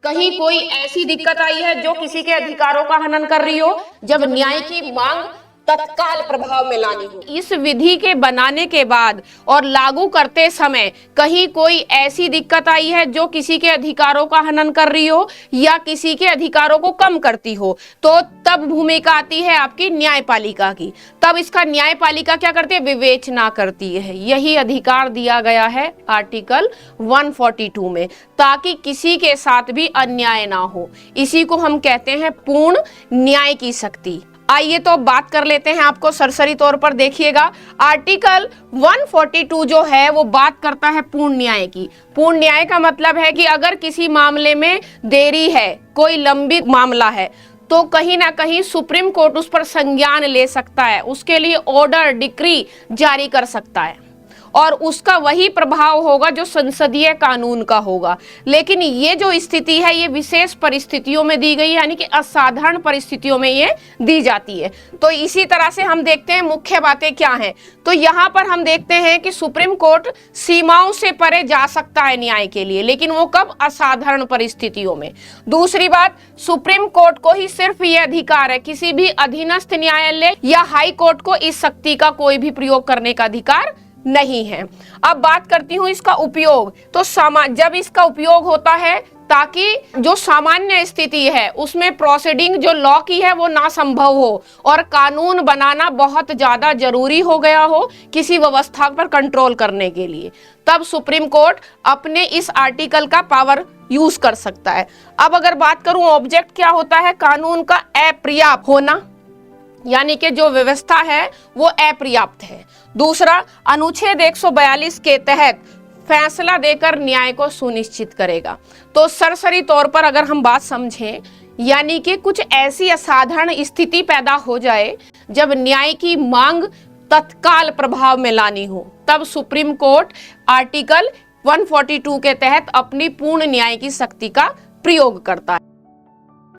कहीं कोई ऐसी दिक्कत आई है जो किसी के अधिकारों का हनन कर रही हो, जब न्याय की मांग तत्काल प्रभाव में लानी हो। इस विधि के बनाने के बाद और लागू करते समय कहीं कोई ऐसी दिक्कत आई है जो किसी के अधिकारों का हनन कर रही हो या किसी के अधिकारों को कम करती हो, तो तब भूमिका आती है आपकी न्यायपालिका की। तब इसका न्यायपालिका क्या करती है? विवेचना करती है। यही अधिकार दिया गया है आर्टिकल 142 में, ताकि किसी के साथ भी अन्याय ना हो। इसी को हम कहते हैं पूर्ण न्याय की शक्ति। आइए तो बात कर लेते हैं, आपको सरसरी तौर पर देखिएगा। आर्टिकल 142 जो है वो बात करता है पूर्ण न्याय की। पूर्ण न्याय का मतलब है कि अगर किसी मामले में देरी है, कोई लंबित मामला है, तो कहीं ना कहीं सुप्रीम कोर्ट उस पर संज्ञान ले सकता है, उसके लिए ऑर्डर डिक्री जारी कर सकता है और उसका वही प्रभाव होगा जो संसदीय कानून का होगा। लेकिन ये जो स्थिति है ये विशेष परिस्थितियों में दी गई, यानी कि असाधारण परिस्थितियों में ये दी जाती है। तो इसी तरह से हम देखते हैं मुख्य बातें क्या हैं। तो यहाँ पर हम देखते हैं कि सुप्रीम कोर्ट सीमाओं से परे जा सकता है न्याय के लिए, लेकिन वो कब? असाधारण परिस्थितियों में। दूसरी बात, सुप्रीम कोर्ट को ही सिर्फ ये अधिकार है, किसी भी अधीनस्थ न्यायालय या हाई कोर्ट को इस शक्ति का कोई भी प्रयोग करने का अधिकार नहीं है। अब बात करती हूं इसका उपयोग। तो जब इसका उपयोग होता है ताकि जो सामान्य स्थिति है उसमें प्रोसीडिंग जो लॉ की है वो ना संभव हो और कानून बनाना बहुत ज्यादा जरूरी हो गया हो किसी व्यवस्था पर कंट्रोल करने के लिए, तब सुप्रीम कोर्ट अपने इस आर्टिकल का पावर यूज कर सकता है। अब अगर बात करूं ऑब्जेक्ट क्या होता है? कानून का अपर्याप्त होना, यानी कि जो व्यवस्था है वो अपर्याप्त है। दूसरा, अनुच्छेद 142 के तहत फैसला देकर न्याय को सुनिश्चित करेगा। तो सरसरी तौर पर अगर हम बात समझें, यानी कि कुछ ऐसी असाधारण स्थिति पैदा हो जाए जब न्याय की मांग तत्काल प्रभाव में लानी हो, तब सुप्रीम कोर्ट आर्टिकल 142 के तहत अपनी पूर्ण न्याय की शक्ति का प्रयोग करता है।